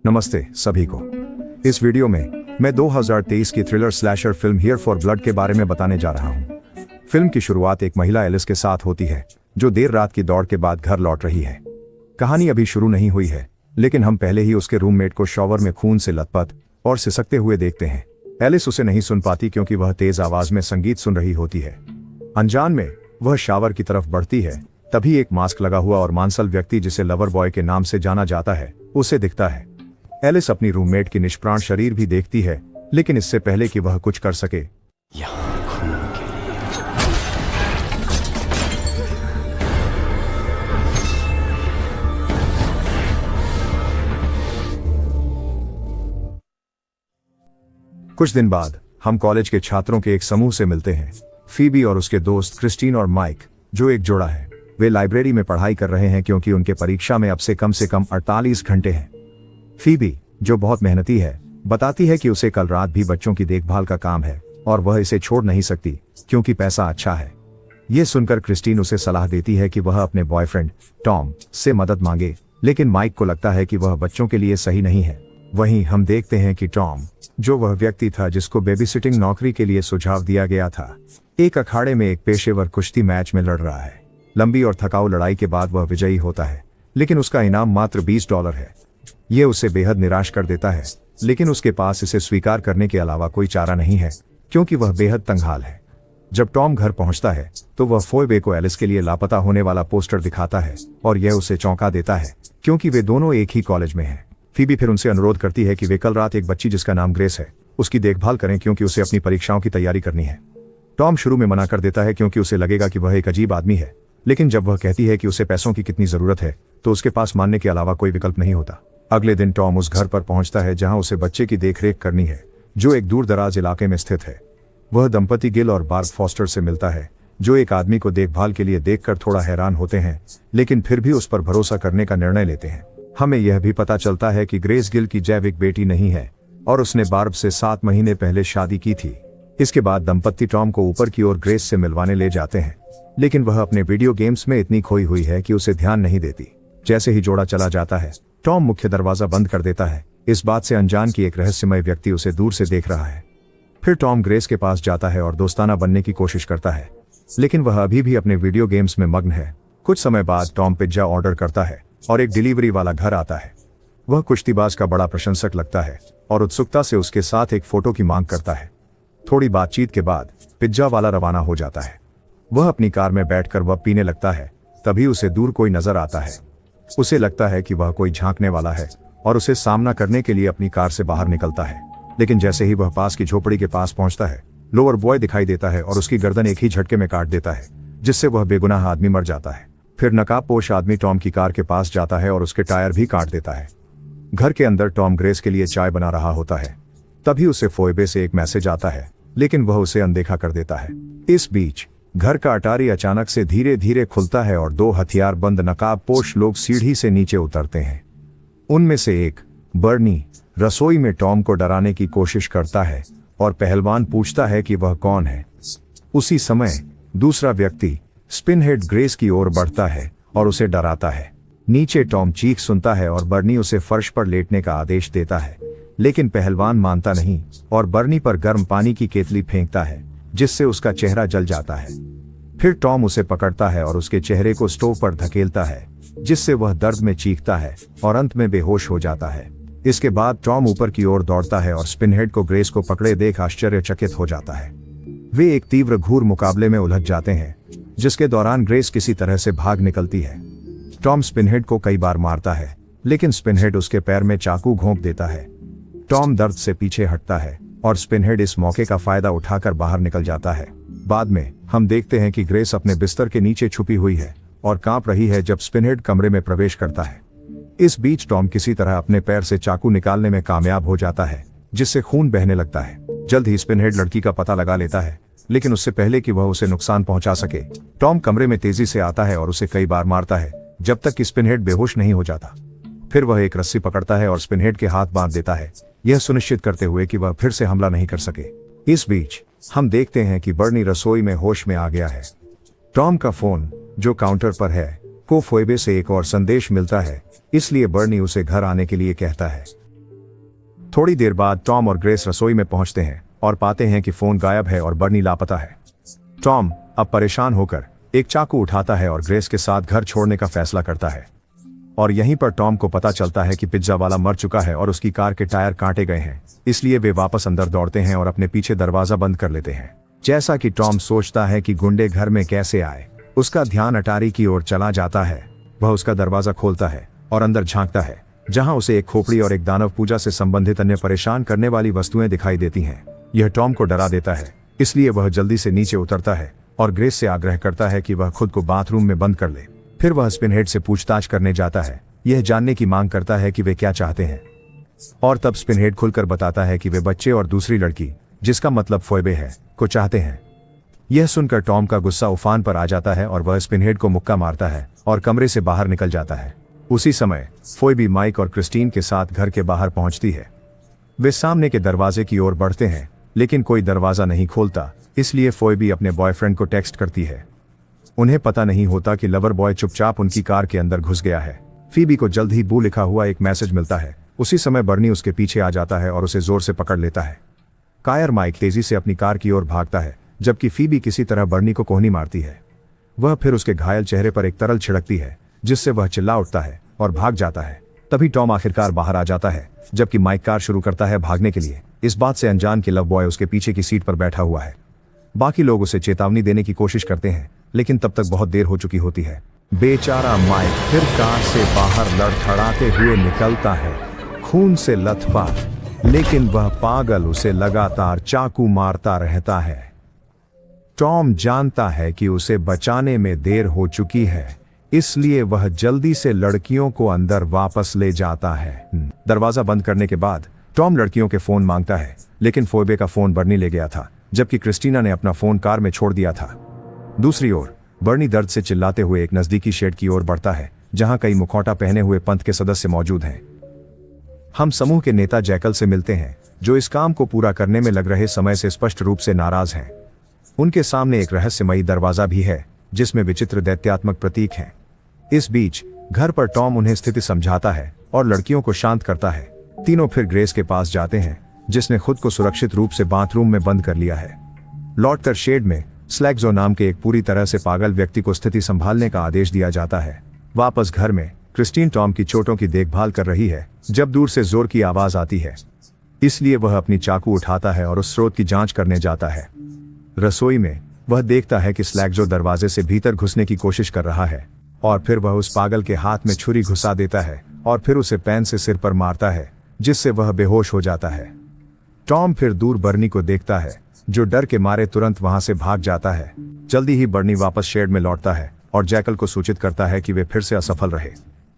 नमस्ते सभी को। इस वीडियो में मैं 2023 की thriller slasher film here for blood के बारे में बताने जा रहा हूं। फिल्म की शुरुआत एक महिला एलिस के साथ होती है जो देर रात की दौड़ के बाद घर लौट रही है। कहानी अभी शुरू नहीं हुई है, लेकिन हम पहले ही उसके रूममेट को शॉवर में खून से लथपथ और सिसकते हुए देखते हैं। एलिस उसे नहीं सुन पाती क्योंकि वह तेज आवाज में संगीत सुन रही होती है। अनजान में वह शावर की तरफ बढ़ती है, तभी एक मास्क लगा हुआ और मांसल व्यक्ति जिसे लवर बॉय के नाम से जाना जाता है उसे दिखता है। एलिस अपनी रूममेट की निष्प्राण शरीर भी देखती है, लेकिन इससे पहले कि वह कुछ कर सके कुछ दिन बाद हम कॉलेज के छात्रों के एक समूह से मिलते हैं। फीबी और उसके दोस्त क्रिस्टीन और माइक, जो एक जोड़ा है, वे लाइब्रेरी में पढ़ाई कर रहे हैं क्योंकि उनके परीक्षा में अब से कम 48 घंटे हैं। फीबी, जो बहुत मेहनती है, बताती है कि उसे कल रात भी बच्चों की देखभाल का काम है और वह इसे छोड़ नहीं सकती क्योंकि पैसा अच्छा है। ये सुनकर क्रिस्टीन उसे सलाह देती है कि वह अपने बॉयफ्रेंड टॉम से मदद मांगे, लेकिन माइक को लगता है कि वह बच्चों के लिए सही नहीं है। वहीं हम देखते हैं कि टॉम, जो वह व्यक्ति था जिसको बेबीसिटिंग नौकरी के लिए सुझाव दिया गया था, एक अखाड़े में एक पेशेवर कुश्ती मैच में लड़ रहा है। लंबी और थकाऊ लड़ाई के बाद वह विजयी होता है, लेकिन उसका इनाम मात्र $20 है। यह उसे बेहद निराश कर देता है, लेकिन उसके पास इसे स्वीकार करने के अलावा कोई चारा नहीं है क्योंकि वह बेहद तंगहाल है। जब टॉम घर पहुंचता है तो वह फोइबे को एलिस के लिए लापता होने वाला पोस्टर दिखाता है और यह उसे चौंका देता है क्योंकि वे दोनों एक ही कॉलेज में हैं। फीबी फिर उनसे अनुरोध करती है कि वे कल रात एक बच्ची जिसका नाम ग्रेस है उसकी देखभाल करें क्योंकि उसे अपनी परीक्षाओं की तैयारी करनी है। टॉम शुरू में मना कर देता है क्योंकि उसे लगेगा कि वह एक अजीब आदमी है, लेकिन जब वह कहती है कि उसे पैसों की कितनी जरूरत है तो उसके पास मानने के अलावा कोई विकल्प नहीं होता। अगले दिन टॉम उस घर पर पहुंचता है जहां उसे बच्चे की देखरेख करनी है, जो एक दूर दराज इलाके में स्थित है। वह दंपति गिल और बार्ब फॉस्टर से मिलता है, जो एक आदमी को देखभाल के लिए देखकर थोड़ा हैरान होते हैं, लेकिन फिर भी उस पर भरोसा करने का निर्णय लेते हैं। हमें यह भी पता चलता है कि ग्रेस गिल की जैविक बेटी नहीं है और उसने बार्ब से 7 महीने पहले शादी की थी। इसके बाद दंपति टॉम को ऊपर की ओर ग्रेस से मिलवाने ले जाते हैं, लेकिन वह अपने वीडियो गेम्स में इतनी खोई हुई है कि उसे ध्यान नहीं देती। जैसे ही जोड़ा चला जाता है, टॉम मुख्य दरवाजा बंद कर देता है, इस बात से अनजान कि एक रहस्यमय व्यक्ति उसे दूर से देख रहा है। फिर टॉम ग्रेस के पास जाता है और दोस्ताना बनने की कोशिश करता है, लेकिन वह अभी भी अपने वीडियो गेम्स में मग्न है। कुछ समय बाद टॉम पिज्जा ऑर्डर करता है और एक डिलीवरी वाला घर आता है। वह कुश्तीबाज का बड़ा प्रशंसक लगता है और उत्सुकता से उसके साथ एक फोटो की मांग करता है। थोड़ी बातचीत के बाद पिज्जा वाला रवाना हो जाता है। वह अपनी कार में बैठकर वह पीने लगता है, तभी उसे दूर कोई नजर आता है। उसे लगता है कि वह कोई झांकने वाला है और उसे सामना करने के लिए अपनी कार से बाहर निकलता है, लेकिन जैसे ही वह पास की झोपड़ी के पास पहुंचता है, लोअर बॉय दिखाई देता है और उसकी गर्दन एक ही झटके में काट देता है, जिससे वह बेगुनाह आदमी मर जाता है। फिर नकाबपोश आदमी टॉम की कार के पास जाता है और उसके टायर भी काट देता है। घर के अंदर टॉम ग्रेस के लिए चाय बना रहा होता है, तभी उसे फोइबे से एक मैसेज आता है, लेकिन वह उसे अनदेखा कर देता है। इस बीच घर का अटारी अचानक से धीरे धीरे खुलता है और 2 हथियारबंद नकाबपोश लोग सीढ़ी से नीचे उतरते हैं। उनमें से एक, बर्नी, रसोई में टॉम को डराने की कोशिश करता है और पहलवान पूछता है कि वह कौन है। उसी समय दूसरा व्यक्ति स्पिनहेड ग्रेस की ओर बढ़ता है और उसे डराता है। नीचे टॉम चीख सुनता है और बर्नी उसे फर्श पर लेटने का आदेश देता है, लेकिन पहलवान मानता नहीं और बर्नी पर गर्म पानी की केतली फेंकता है, जिससे उसका चेहरा जल जाता है। फिर टॉम उसे पकड़ता है और उसके चेहरे को स्टोव पर धकेलता है, जिससे वह दर्द में चीखता है और अंत में बेहोश हो जाता है। इसके बाद टॉम ऊपर की ओर दौड़ता है और स्पिनहेड को ग्रेस को पकड़े देख आश्चर्यचकित हो जाता है। वे एक तीव्र घूर मुकाबले में उलझ जाते हैं, जिसके दौरान ग्रेस किसी तरह से भाग निकलती है। टॉम स्पिनहेड को कई बार मारता है, लेकिन स्पिनहेड उसके पैर में चाकू घोंप देता है। टॉम दर्द से पीछे हटता है और स्पिनहेड इस मौके का फायदा उठाकर बाहर निकल जाता है। बाद में हम देखते हैं कि ग्रेस अपने बिस्तर के नीचे छुपी हुई है और कांप रही है जब स्पिनहेड कमरे में प्रवेश करता है। इस बीच टॉम किसी तरह अपने पैर से चाकू निकालने में कामयाब हो जाता है, जिससे खून बहने लगता है। जल्द ही स्पिनहेड लड़की का पता लगा लेता है, लेकिन उससे पहले कि वह उसे नुकसान पहुंचा सके, टॉम कमरे में तेजी से आता है और उसे कई बार मारता है जब तक कि स्पिनहेड बेहोश नहीं हो जाता। फिर वह एक रस्सी पकड़ता है और स्पिनहेड के हाथ बांध देता है, यह सुनिश्चित करते हुए कि वह फिर से हमला नहीं कर सके। इस बीच हम देखते हैं कि बर्नी रसोई में होश में आ गया है। टॉम का फोन, जो काउंटर पर है, को फोइबे से एक और संदेश मिलता है, इसलिए बर्नी उसे घर आने के लिए कहता है। थोड़ी देर बाद टॉम और ग्रेस रसोई में पहुंचते हैं और पाते हैं कि फोन गायब है और बर्नी लापता है। टॉम अब परेशान होकर एक चाकू उठाता है और ग्रेस के साथ घर छोड़ने का फैसला करता है। और यहीं पर टॉम को पता चलता है कि पिज्जा वाला मर चुका है और उसकी कार के टायर काटे गए हैं, इसलिए वे वापस अंदर दौड़ते हैं और अपने पीछे दरवाजा बंद कर लेते हैं। जैसा कि टॉम सोचता है कि गुंडे घर में कैसे आए, उसका ध्यान अटारी की ओर चला जाता है। वह उसका दरवाजा खोलता है और अंदर झांकता है, जहां उसे एक खोपड़ी और एक दानव पूजा से संबंधित अन्य परेशान करने वाली वस्तुएं दिखाई देती हैं। यह टॉम को डरा देता है, इसलिए वह जल्दी से नीचे उतरता है और ग्रेस से आग्रह करता है कि वह खुद को बाथरूम में बंद कर ले। फिर वह स्पिनहेड से पूछताछ करने जाता है, यह जानने की मांग करता है कि वे क्या चाहते हैं। और तब स्पिनहेड खुलकर बताता है कि वे बच्चे और दूसरी लड़की, जिसका मतलब फोइबे है, को चाहते हैं। यह सुनकर टॉम का गुस्सा उफान पर आ जाता है और वह स्पिनहेड को मुक्का मारता है और कमरे से बाहर निकल जाता है। उसी समय फोइबी माइक और क्रिस्टीन के साथ घर के बाहर पहुंचती है। वे सामने के दरवाजे की ओर बढ़ते हैं, लेकिन कोई दरवाजा नहीं खोलता, इसलिए फोइबी अपने बॉयफ्रेंड को टेक्स्ट करती है। उन्हें पता नहीं होता कि लवर बॉय चुपचाप उनकी कार के अंदर घुस गया है। फीबी को जल्द ही बू लिखा हुआ एक मैसेज मिलता है। उसी समय बर्नी उसके पीछे आ जाता है और उसे जोर से पकड़ लेता है। कायर माइक तेजी से अपनी कार की ओर भागता है, जबकि फीबी किसी तरह बर्नी को कोहनी मारती है। वह फिर उसके घायल चेहरे पर एक तरल छिड़कती है, जिससे वह चिल्ला उठता है और भाग जाता है। तभी टॉम आखिरकार बाहर आ जाता है, जबकि माइक कार शुरू करता है भागने के लिए, इस बात से अनजान कि लव बॉय उसके पीछे की सीट पर बैठा हुआ है। बाकी लोग उसे चेतावनी देने की कोशिश करते हैं, लेकिन तब तक बहुत देर हो चुकी होती है। बेचारा माइक फिर कार से बाहर लड़खड़ाते हुए निकलता है, खून से लथपथ, लेकिन वह पागल उसे लगातार चाकू मारता रहता है। टॉम जानता है कि उसे बचाने में देर हो चुकी है, इसलिए वह जल्दी से लड़कियों को अंदर वापस ले जाता है। दरवाजा बंद करने के बाद टॉम लड़कियों के फोन मांगता है, लेकिन फोइबे का फोन बर्नी ले गया था, जबकि क्रिस्टीना ने अपना फोन कार में छोड़ दिया था। दूसरी ओर बर्नी दर्द से चिल्लाते हुए एक नजदीकी शेड की ओर बढ़ता है, जहां कई मुखौटा पहने हुए पंथ के सदस्य मौजूद हैं। हम समूह के नेता जैकल से मिलते हैं, जो इस काम को पूरा करने में लग रहे समय से स्पष्ट रूप से नाराज हैं। उनके सामने एक रहस्यमयी दरवाजा भी है, जिसमें विचित्र दैत्यात्मक प्रतीक हैं। इस बीच घर पर टॉम उन्हें स्थिति समझाता है और लड़कियों को शांत करता है। तीनों फिर ग्रेस के पास जाते हैं, जिसने खुद को सुरक्षित रूप से बाथरूम में बंद कर लिया है। लौटकर शेड में स्लैग्जो नाम के एक पूरी तरह से पागल व्यक्ति को स्थिति संभालने का आदेश दिया जाता है। वापस घर में क्रिस्टीन टॉम की चोटों की देखभाल कर रही है, जब दूर से जोर की आवाज आती है, इसलिए वह अपनी चाकू उठाता है और उस स्रोत की जांच करने जाता है। रसोई में वह देखता है कि स्लैग्जो दरवाजे से भीतर घुसने की कोशिश कर रहा है, और फिर वह उस पागल के हाथ में छुरी घुसा देता है और फिर उसे पेन से सिर पर मारता है, जिससे वह बेहोश हो जाता है। टॉम फिर दूर बर्नी को देखता है, जो डर के मारे तुरंत वहां से भाग जाता है। जल्दी ही बर्नी वापस शेड में लौटता है और जैकल को सूचित करता है कि वे फिर से असफल रहे।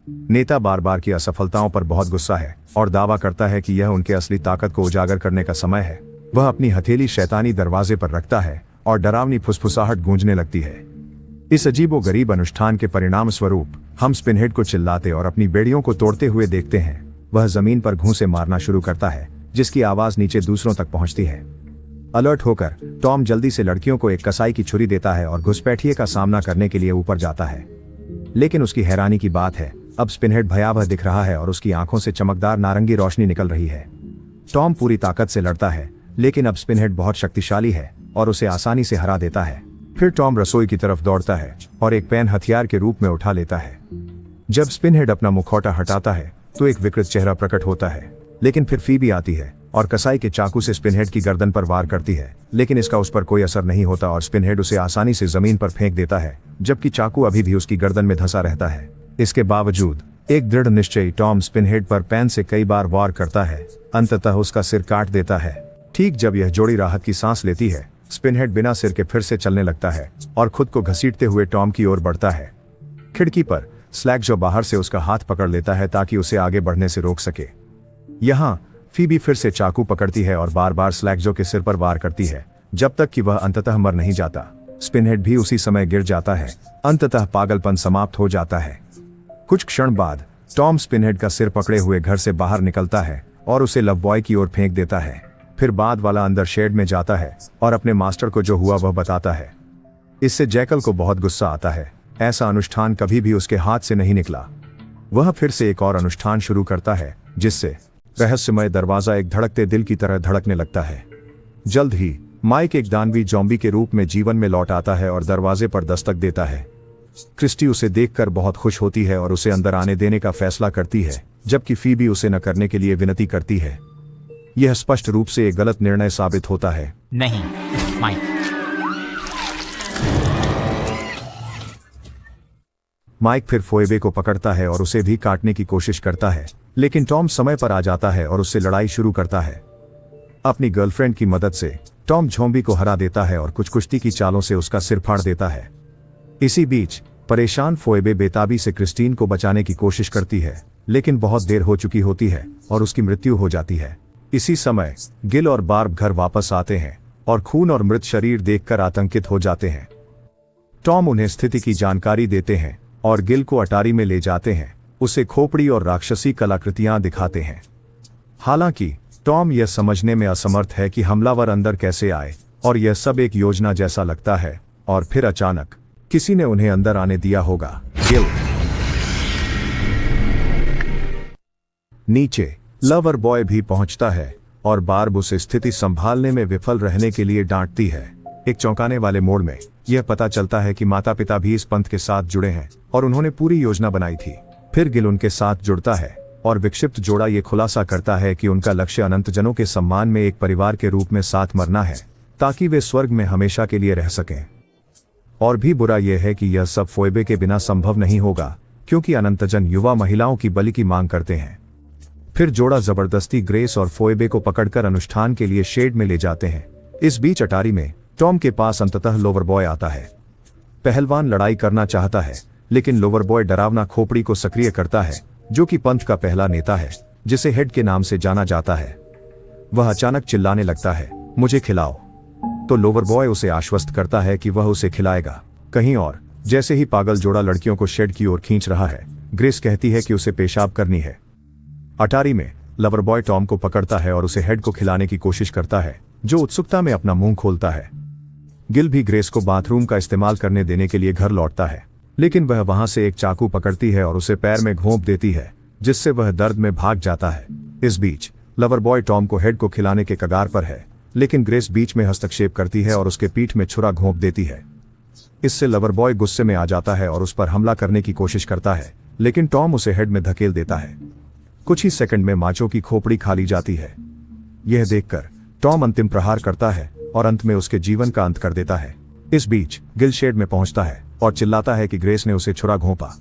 नेता बार बार की असफलताओं पर बहुत गुस्सा है और दावा करता है कि यह उनके असली ताकत को उजागर करने का समय है। वह अपनी हथेली शैतानी दरवाजे पर रखता है और डरावनी फुसफुसाहट गूंजने लगती है। इस अजीबोगरीब अनुष्ठान के परिणाम स्वरूप हम स्पिनहेड को चिल्लाते और अपनी बेड़ियों को तोड़ते हुए देखते हैं। वह जमीन पर घूंसे मारना शुरू करता है, जिसकी आवाज नीचे दूसरों तक पहुंचती है। अलर्ट होकर टॉम जल्दी से लड़कियों को एक कसाई की छुरी देता है और घुसपैठिए का सामना करने के लिए ऊपर जाता है। लेकिन उसकी हैरानी की बात है, अब स्पिनहेड भयावह दिख रहा है और उसकी आंखों से चमकदार नारंगी रोशनी निकल रही है। टॉम पूरी ताकत से लड़ता है, लेकिन अब स्पिनहेड बहुत शक्तिशाली है और उसे आसानी से हरा देता है। फिर टॉम रसोई की तरफ दौड़ता है और एक पेन हथियार के रूप में उठा लेता है। जब स्पिनहेड अपना मुखौटा हटाता है तो एक विकृत चेहरा प्रकट होता है, लेकिन फिर फीबी आती है और कसाई के चाकू से स्पिनहेड की गर्दन पर वार करती है, लेकिन इसका उस पर कोई असर नहीं होता और स्पिनहेड उसे आसानी से जमीन पर फेंक देता है, जबकि चाकू अभी भी उसकी गर्दन में धंसा रहता है। इसके बावजूद एक दृढ़ निश्चयी टॉम स्पिनहेड पर पेन से कई बार वार करता है, अंततः उसका सिर काट देता है। ठीक जब यह जोड़ी राहत की सांस लेती है, स्पिनहेड बिना सिर के फिर से चलने लगता है और खुद को घसीटते हुए टॉम की ओर बढ़ता है। खिड़की पर स्लैग्जो बाहर से उसका हाथ पकड़ लेता है ताकि उसे आगे बढ़ने से रोक सके। यहाँ फीबी फिर से चाकू पकड़ती है और बार बार स्लैग्जो के सिर पर वार करती है, जब तक कि वह अंततः मर नहीं जाता। स्पिनहेड भी उसी समय गिर जाता है, अंततः पागलपन समाप्त हो जाता है। कुछ क्षण बाद टॉम स्पिनहेड का सिर पकड़े हुए घर से बाहर निकलता है और उसे लव बॉय की ओर फेंक देता है। फिर बाद वाला अंदर शेड में जाता है और अपने मास्टर को जो हुआ वह बताता है। इससे जैकल को बहुत गुस्सा आता है, ऐसा अनुष्ठान कभी भी उसके हाथ से नहीं निकला। वह फिर से एक और अनुष्ठान शुरू करता है, जिससे टॉम स्पिनहेड को मारने का फैसला करता है। वह अपनी रहस्यमय दरवाजा एक धड़कते दिल की तरह धड़कने लगता है। जल्द ही माइक एक दानवी ज़ॉम्बी के रूप में जीवन में लौट आता है और दरवाजे पर दस्तक देता है। क्रिस्टी उसे देखकर बहुत खुश होती है और उसे अंदर आने देने का फैसला करती है, जबकि फीबी उसे न करने के लिए विनती करती है। यह स्पष्ट रूप से एक गलत निर्णय साबित होता है। नहीं, माइक। माइक फिर फोएबे को पकड़ता है और उसे भी काटने की कोशिश करता है, लेकिन टॉम समय पर आ जाता है और उससे लड़ाई शुरू करता है। अपनी गर्लफ्रेंड की मदद से टॉम ज़ॉम्बी को हरा देता है और कुछ कुश्ती की चालों से उसका सिर फाड़ देता है। इसी बीच परेशान फोएबे बेताबी से क्रिस्टीन को बचाने की कोशिश करती है, लेकिन बहुत देर हो चुकी होती है और उसकी मृत्यु हो जाती है। इसी समय गिल और बार्ब घर वापस आते हैं और खून और मृत शरीर देखकर आतंकित हो जाते हैं। टॉम उन्हें स्थिति की जानकारी देते हैं और गिल को अटारी में ले जाते हैं, उसे खोपड़ी और राक्षसी कलाकृतियां दिखाते हैं। हालांकि टॉम यह समझने में असमर्थ है कि हमलावर अंदर कैसे आए और यह सब एक योजना जैसा लगता है, और फिर अचानक किसी ने उन्हें अंदर आने दिया होगा। गिल नीचे लवर बॉय भी पहुंचता है और बार्ब उसे स्थिति संभालने में विफल रहने के लिए डांटती है। एक चौंकाने वाले मोड़ में यह पता चलता है कि माता पिता भी इस पंथ के साथ जुड़े हैं और उन्होंने पूरी योजना बनाई थी। फिर गिल उनके साथ जुड़ता है और विक्षिप्त जोड़ा ये खुलासा करता है कि उनका लक्ष्य अनंतजनों के सम्मान में एक परिवार के रूप में साथ मरना है, ताकि वे स्वर्ग में हमेशा के लिए रह सकें। और भी बुरा यह है कि यह सब फोएबे के बिना संभव नहीं होगा, क्योंकि अनंतजन युवा महिलाओं की बलि की मांग करते हैं। फिर जोड़ा जबरदस्ती ग्रेस और फोएबे को पकड़कर अनुष्ठान के लिए शेड में ले जाते हैं। इस बीच अटारी में टॉम के पास अंततः लोवर बॉय आता है। पहलवान लड़ाई करना चाहता है, लेकिन लोवर बॉय डरावना खोपड़ी को सक्रिय करता है, जो कि पंथ का पहला नेता है, जिसे हेड के नाम से जाना जाता है। वह अचानक चिल्लाने लगता है, मुझे खिलाओ। तो लोवर बॉय उसे आश्वस्त करता है कि वह उसे खिलाएगा। कहीं और जैसे ही पागल जोड़ा लड़कियों को शेड की ओर खींच रहा है, ग्रेस कहती है कि उसे पेशाब करनी है। अटारी में लवर बॉय टॉम को पकड़ता है और उसे हेड को खिलाने की कोशिश करता है, जो उत्सुकता में अपना मुंह खोलता है। गिल भी ग्रेस को बाथरूम का इस्तेमाल करने देने के लिए घर लौटता है, लेकिन वह वहां से एक चाकू पकड़ती है और उसे पैर में घोंप देती है, जिससे वह दर्द में भाग जाता है। इस बीच लवर बॉय टॉम को हेड को खिलाने के कगार पर है, लेकिन ग्रेस बीच में हस्तक्षेप करती है और उसके पीठ में छुरा घोंप देती है। इससे लवर बॉय गुस्से में आ जाता है और उस पर हमला करने की कोशिश करता है, लेकिन टॉम उसे हेड में धकेल देता है। कुछ ही सेकंड में माचो की खोपड़ी खाली जाती है। यह देखकर टॉम अंतिम प्रहार करता है और अंत में उसके जीवन का अंत कर देता है। इस बीच गिल शेड में पहुंचता है और चिल्लाता है कि ग्रेस ने उसे छुरा घोंपा।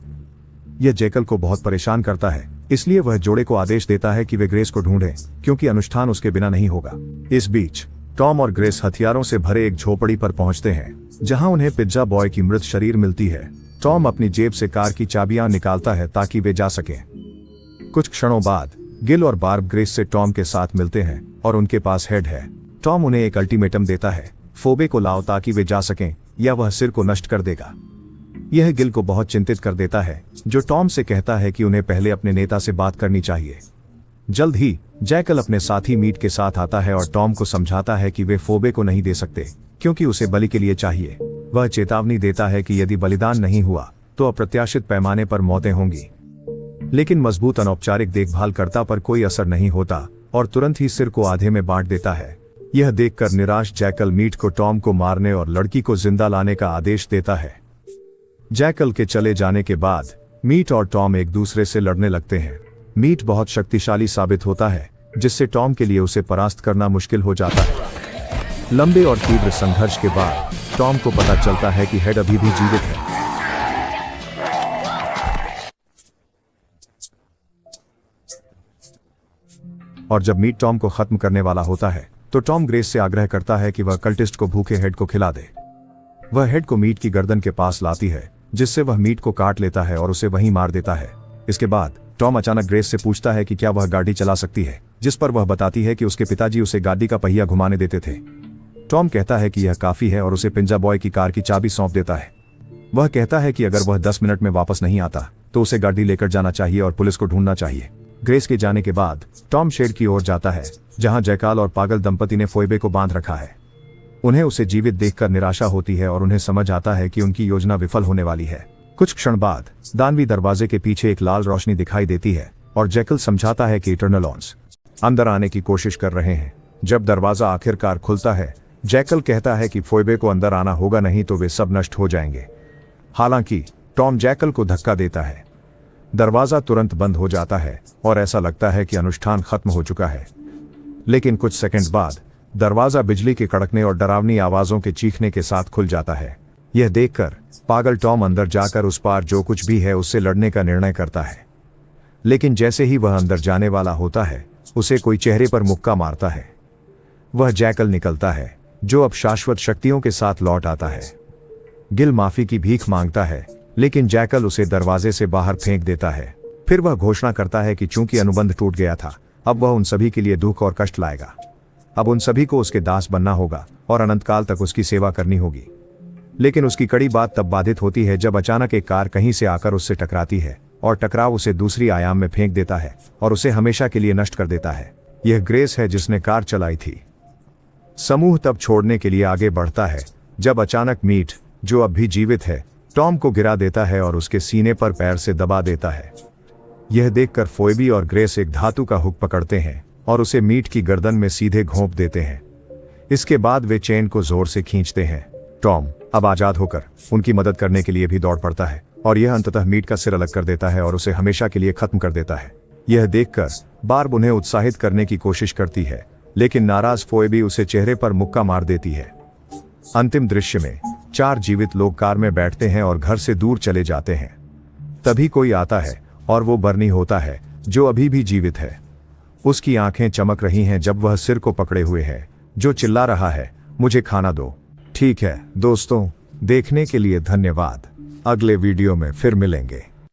यह जैकल को बहुत परेशान करता है, इसलिए वह जोड़े को आदेश देता है कि वे ग्रेस को ढूंढें, क्योंकि अनुष्ठान उसके बिना नहीं होगा। इस बीच टॉम और ग्रेस हथियारों से भरे एक झोपड़ी पर पहुंचते हैं, जहां उन्हें पिज्जा बॉय की मृत शरीर मिलती है। टॉम अपनी जेब से कार की चाबियां निकालता है ताकि वे जा सकें। कुछ क्षणों बाद गिल और बार्ब ग्रेस से टॉम के साथ मिलते हैं और उनके पास हेड है। टॉम उन्हें एक अल्टीमेटम देता है, फोबे को लाओ ताकि वे जा सकें या वह सिर को नष्ट कर देगा। यह गिल को बहुत चिंतित कर देता है, जो टॉम से कहता है कि उन्हें पहले अपने नेता से बात करनी चाहिए। जल्द ही जैकल अपने साथी मीट के साथ आता है और टॉम को समझाता है कि वे फोबे को नहीं दे सकते, क्योंकि उसे बलि के लिए चाहिए। वह चेतावनी देता है कि यदि बलिदान नहीं हुआ तो अप्रत्याशित पैमाने पर मौतें होंगी, लेकिन मजबूत अनौपचारिक देखभालकर्ता पर कोई असर नहीं होता और तुरंत ही सिर को आधे में बांट देता है। यह देखकर निराश जैकल मीट को टॉम को मारने और लड़की को जिंदा लाने का आदेश देता है। जैकल के चले जाने के बाद मीट और टॉम एक दूसरे से लड़ने लगते हैं। मीट बहुत शक्तिशाली साबित होता है, जिससे टॉम के लिए उसे परास्त करना मुश्किल हो जाता है। लंबे और तीव्र संघर्ष के बाद टॉम को पता चलता है कि हेड अभी भी जीवित है। और जब मीट टॉम को खत्म करने वाला होता है, तो टॉम ग्रेस से आग्रह करता है कि वह कल्टिस्ट को भूखे हेड को खिला दे। वह हेड को मीट की गर्दन के पास लाती है, जिससे वह मीट को काट लेता है और उसे वहीं मार देता है। इसके बाद टॉम अचानक ग्रेस से पूछता है कि क्या वह गाड़ी चला सकती है, जिस पर वह बताती है कि उसके पिताजी उसे गाड़ी का पहिया घुमाने देते थे। टॉम कहता है कि यह काफी है और उसे पिंजा बॉय की कार की चाबी सौंप देता है। वह कहता है कि अगर वह 10 मिनट में वापस नहीं आता तो उसे गाड़ी लेकर जाना चाहिए और पुलिस को ढूंढना चाहिए। ग्रेस के जाने के बाद टॉम शेड की ओर जाता है, जहां जैकाल और पागल दंपति ने फोएबे को बांध रखा है। उन्हें उसे जीवित देखकर निराशा होती है और उन्हें समझ आता है कि उनकी योजना विफल होने वाली है। कुछ क्षण बाद दानवी दरवाजे के पीछे एक लाल रोशनी दिखाई देती है और जैकल समझाता है कि इटर्नल ऑन्स अंदर आने की कोशिश कर रहे हैं। जब दरवाजा आखिरकार खुलता है, जैकल कहता है कि फोइबे को अंदर आना होगा, नहीं तो वे सब नष्ट हो जाएंगे। हालांकि टॉम जैकल को धक्का देता है। दरवाजा तुरंत बंद हो जाता है और ऐसा लगता है कि अनुष्ठान खत्म हो चुका है। लेकिन कुछ सेकंड बाद दरवाजा बिजली के कड़कने और डरावनी आवाजों के चीखने के साथ खुल जाता है। यह देखकर पागल टॉम अंदर जाकर उस पार जो कुछ भी है उससे लड़ने का निर्णय करता है। लेकिन जैसे ही वह अंदर जाने वाला होता है, उसे कोई चेहरे पर मुक्का मारता है। वह जैकल निकलता है, जो अब शाश्वत शक्तियों के साथ लौट आता है। गिल माफी की भीख मांगता है, लेकिन जैकल उसे दरवाजे से बाहर फेंक देता है। फिर वह घोषणा करता है कि चूंकि अनुबंध टूट गया था, अब वह उन सभी के लिए दुख और कष्ट लाएगा। अब उन सभी को उसके दास बनना होगा और अनंतकाल तक उसकी सेवा करनी होगी। लेकिन उसकी कड़ी बात तब बाधित होती है जब अचानक एक कार कहीं से आकर उससे टकराती है और टकराव उसे दूसरी आयाम में फेंक देता है और उसे हमेशा के लिए नष्ट कर देता है। यह ग्रेस है जिसने कार चलाई थी। समूह तब छोड़ने के लिए आगे बढ़ता है जब अचानक मीट, जो अब भी जीवित है, टॉम को गिरा देता है और उसके सीने पर पैर से दबा देता है। यह देखकर फोइबी और ग्रेस एक धातु का हुक पकड़ते हैं और उसे मीट की गर्दन में सीधे घोंप देते हैं। इसके बाद वे चेन को जोर से खींचते हैं। टॉम अब आजाद होकर उनकी मदद करने के लिए भी दौड़ पड़ता है और यह अंततः मीट का सिर अलग कर देता है और उसे हमेशा के लिए खत्म कर देता है। यह देखकर बार्ब उन्हें उत्साहित करने की कोशिश करती है, लेकिन नाराज फोइबी उसे चेहरे पर मुक्का मार देती है। अंतिम दृश्य में 4 जीवित लोग कार में बैठते हैं और घर से दूर चले जाते हैं। तभी कोई आता है और वो बर्नी होता है, जो अभी भी जीवित है। उसकी आंखें चमक रही हैं जब वह सिर को पकड़े हुए है, जो चिल्ला रहा है, मुझे खाना दो। ठीक है दोस्तों, देखने के लिए धन्यवाद। अगले वीडियो में फिर मिलेंगे।